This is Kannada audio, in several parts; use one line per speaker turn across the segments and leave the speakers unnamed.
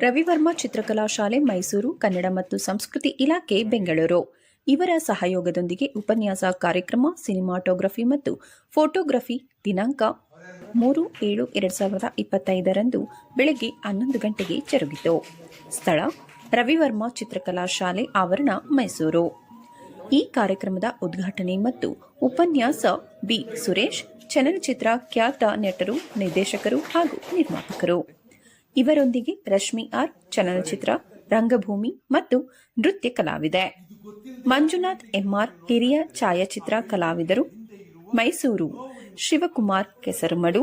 ರವಿವರ್ಮ ಚಿತ್ರಕಲಾ ಶಾಲೆ ಮೈಸೂರು ಕನ್ನಡ ಮತ್ತು ಸಂಸ್ಕೃತಿ ಇಲಾಖೆ ಬೆಂಗಳೂರು ಇವರ ಸಹಯೋಗದೊಂದಿಗೆ ಉಪನ್ಯಾಸ ಕಾರ್ಯಕ್ರಮ ಸಿನಿಮಾಟೋಗ್ರಫಿ ಮತ್ತು ಫೋಟೋಗ್ರಫಿ ದಿನಾಂಕ 3/7/2025 ಬೆಳಗ್ಗೆ 11 ಗಂಟೆಗೆ ಜರುಗಿತು. ಸ್ಥಳ ರವಿವರ್ಮ ಚಿತ್ರಕಲಾ ಶಾಲೆ ಆವರಣ ಮೈಸೂರು. ಈ ಕಾರ್ಯಕ್ರಮದ ಉದ್ಘಾಟನೆ ಮತ್ತು ಉಪನ್ಯಾಸ ಬಿ ಸುರೇಶ್, ಚಲನಚಿತ್ರ ಖ್ಯಾತ ನಟರು, ನಿರ್ದೇಶಕರು ಹಾಗೂ ನಿರ್ಮಾಪಕರು. ಇವರೊಂದಿಗೆ ರಶ್ಮಿ ಆರ್, ಚಲನಚಿತ್ರ, ರಂಗಭೂಮಿ ಮತ್ತು ನೃತ್ಯ ಕಲಾವಿದೆ. ಮಂಜುನಾಥ್ ಎಂಆರ್, ಹಿರಿಯ ಛಾಯಾಚಿತ್ರ ಕಲಾವಿದರು, ಮೈಸೂರು. ಶಿವಕುಮಾರ್ ಕೆಸರಮಡು,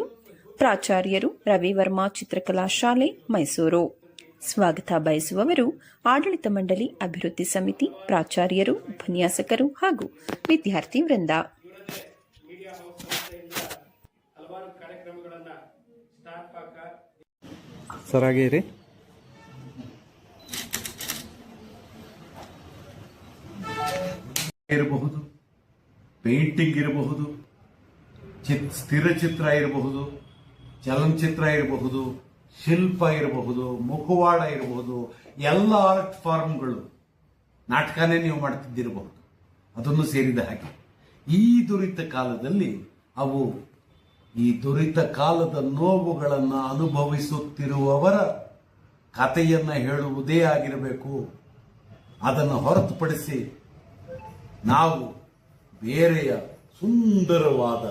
ಪ್ರಾಚಾರ್ಯರು, ರವಿವರ್ಮ ಚಿತ್ರಕಲಾ ಶಾಲೆ ಮೈಸೂರು. ಸ್ವಾಗತ ಬಯಸುವವರು ಆಡಳಿತ ಮಂಡಳಿ, ಅಭಿವೃದ್ಧಿ ಸಮಿತಿ, ಪ್ರಾಚಾರ್ಯರು, ಉಪನ್ಯಾಸಕರು ಹಾಗೂ ವಿದ್ಯಾರ್ಥಿ ವೃಂದ.
ಸರ್ ಹಾಗೆ ಇರಿ.
ಇರಬಹುದು, ಪೇಂಟಿಂಗ್ ಇರಬಹುದು, ಸ್ಥಿರ ಚಿತ್ರ ಇರಬಹುದು, ಚಲನಚಿತ್ರ ಇರಬಹುದು, ಶಿಲ್ಪ ಇರಬಹುದು, ಮುಖವಾಡ ಇರಬಹುದು, ಎಲ್ಲ ಆರ್ಟ್ ಫಾರ್ಮ್ಗಳು, ನಾಟಕನೇ ನೀವು ಮಾಡ್ತಿದ್ದಿರಬಹುದು, ಅದನ್ನು ಸೇರಿದ ಹಾಗೆ ಈ ದುರಿತ ಕಾಲದಲ್ಲಿ ಅವು ಈ ದುರಿತ ಕಾಲದ ನೋವುಗಳನ್ನು ಅನುಭವಿಸುತ್ತಿರುವವರ ಕಥೆಯನ್ನು ಹೇಳುವುದೇ ಆಗಿರಬೇಕು. ಅದನ್ನು ಹೊರತುಪಡಿಸಿ ನಾವು ಬೇರೆಯ ಸುಂದರವಾದ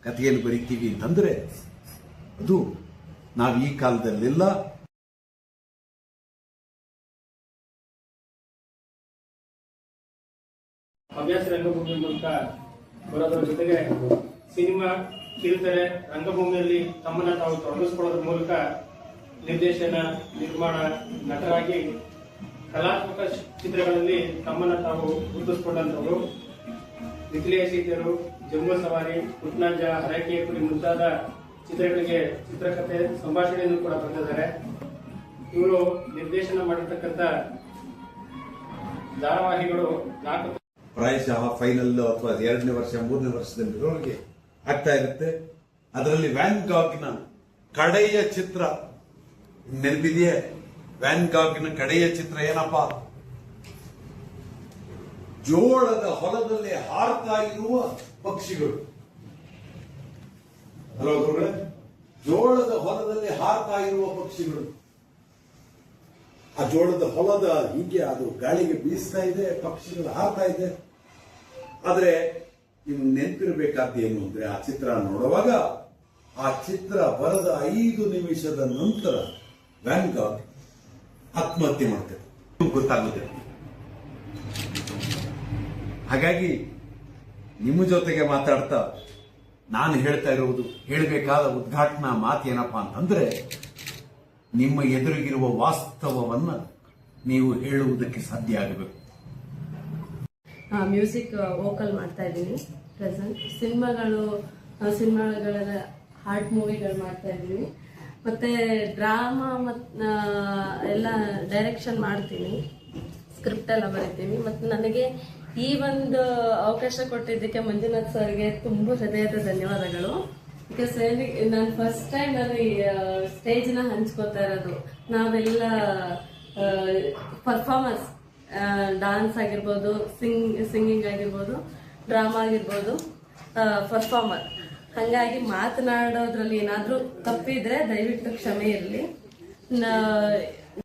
ಕಥೆಯನ್ನು ಬರೀತೀವಿ ಅಂತಂದ್ರೆ ಅದು ನಾವು ಈ ಕಾಲದಲ್ಲೆಲ್ಲ
ಹವ್ಯಾಸ ರಂಗಭೂಮಿ ಮೂಲಕ ಬರೋದ್ರ ಜೊತೆಗೆ ಸಿನಿಮಾ, ಕಿರುತೆರೆ, ರಂಗಭೂಮಿಯಲ್ಲಿ ತಮ್ಮನ್ನ ತಾವು ತೊಡಗಿಸಿಕೊಳ್ಳೋದ್ರ ಮೂಲಕ ನಿರ್ದೇಶನ, ನಿರ್ಮಾಣ, ನಟರಾಗಿ ಕಲಾತ್ಮಕ ಚಿತ್ರಗಳಲ್ಲಿ ತಮ್ಮನ್ನ ತಾವು ಗುರುತಿಸಿಕೊಂಡಂತವರು. ನಿಖಿಲೇಶ್ ಸೀತೆಯರು, ಜಂಬೂ ಸವಾರಿ, ಪುಟ್ನಾಜ, ಹರಕೆ ಕುರಿ ಮುಂತಾದ ಚಿತ್ರಗಳಿಗೆ ಚಿತ್ರಕಥೆ, ಸಂಭಾಷಣೆಯನ್ನು ಕೂಡ ಬರೆದಿದ್ದಾರೆ. ಇವರು ನಿರ್ದೇಶನ ಮಾಡಿರ್ತಕ್ಕಂಥ ಧಾರಾವಾಹಿಗಳು 4
ಪ್ರಾಯಶಃ ಫೈನಲ್ ಅಥವಾ 2ನೇ ವರ್ಷ 3ನೇ ವರ್ಷದಲ್ಲಿರೋರಿಗೆ ಆಗ್ತಾ ಇರುತ್ತೆ. ಅದರಲ್ಲಿ ವ್ಯಾನ್ ಗಾಗ್ನ ಕಡೆಯ ಚಿತ್ರ ನೆನಪಿದೆಯೇ? ವ್ಯಾನ್ ಗಾಗ್ನ ಕಡೆಯ ಚಿತ್ರ ಏನಪ್ಪ? ಜೋಳದ ಹೊಲದಲ್ಲಿ ಹಾರ್ತಾ ಇರುವ ಪಕ್ಷಿಗಳು. ಹಲೋ ಗುರುಗಳೇ, ಜೋಳದ ಹೊಲದಲ್ಲಿ ಹಾರ್ತಾ ಇರುವ ಪಕ್ಷಿಗಳು. ಆ ಜೋಳದ ಹೊಲದ ಹೀಗೆ ಅದು ಗಾಳಿಗೆ ಬೀಸ್ತಾ ಇದೆ, ಪಕ್ಷಿಗಳು ಹಾರ್ತಾ ಇದೆ. ಆದ್ರೆ ನಿಮ್ಗೆ ನೆನಪಿರಬೇಕಾದ ಏನು ಅಂದ್ರೆ, ಆ ಚಿತ್ರ ನೋಡುವಾಗ ಆ ಚಿತ್ರ ಬರೆದ 5 ನಿಮಿಷದ ನಂತರ ವ್ಯಾನ್ ಗಾಗ್ ಆತ್ಮಹತ್ಯೆ ಮಾಡ್ತಾರೆ, ಗೊತ್ತಾಗುತ್ತೆ. ಹಾಗಾಗಿ ನಿಮ್ಮ ಜೊತೆಗೆ ಮಾತಾಡ್ತಾ ನಾನು ಹೇಳ್ತಾ ಇರುವುದು, ಹೇಳಬೇಕಾದ ಉದ್ಘಾಟನಾ ಮಾತೇನಪ್ಪ ಅಂತಂದ್ರೆ, ನಿಮ್ಮ ಎದುರಿಗಿರುವ ವಾಸ್ತವವನ್ನ ನೀವು ಹೇಳುವುದಕ್ಕೆ ಸಾಧ್ಯ ಆಗಬೇಕು.
ಮ್ಯೂಸಿಕ್ ವೋಕಲ್ ಮಾಡ್ತಾ ಇದ್ದೀನಿ ಪ್ರೆಸೆಂಟ್. ಸಿನಿಮಾಗಳ ಹಾರ್ಟ್ ಮೂವಿಗಳು ಮಾಡ್ತಾ ಇದ್ದೀನಿ. ಮತ್ತೆ ಡ್ರಾಮಾ ಎಲ್ಲ ಡೈರೆಕ್ಷನ್ ಮಾಡ್ತೀನಿ, ಸ್ಕ್ರಿಪ್ಟ್ ಎಲ್ಲ ಬರೀತೀನಿ. ಮತ್ತು ನನಗೆ ಈ ಒಂದು ಅವಕಾಶ ಕೊಟ್ಟಿದ್ದಕ್ಕೆ ಮಂಜುನಾಥ್ ಸರ್ಗೆ ತುಂಬ ಹೃದಯದ ಧನ್ಯವಾದಗಳು. ಬಿಕಾಸ್ ನಾನು ಫಸ್ಟ್ ಟೈಮ್ ನಾನು ಈ ಸ್ಟೇಜ್ನ ಹಂಚ್ಕೋತಾ ಇರೋದು. ನಾವೆಲ್ಲ ಪರ್ಫಾರ್ಮೆನ್ಸ್, ಡಾನ್ಸ್ ಆಗಿರ್ಬೋದು, ಸಿಂಗಿಂಗ್ ಆಗಿರ್ಬೋದು, ಡ್ರಾಮಾ ಆಗಿರ್ಬೋದು, ಪರ್ಫಾರ್ಮರ್. ಹಾಗಾಗಿ ಮಾತನಾಡೋದ್ರಲ್ಲಿ ಏನಾದರೂ ತಪ್ಪಿದ್ರೆ ದಯವಿಟ್ಟು ಕ್ಷಮೆ ಇರಲಿ.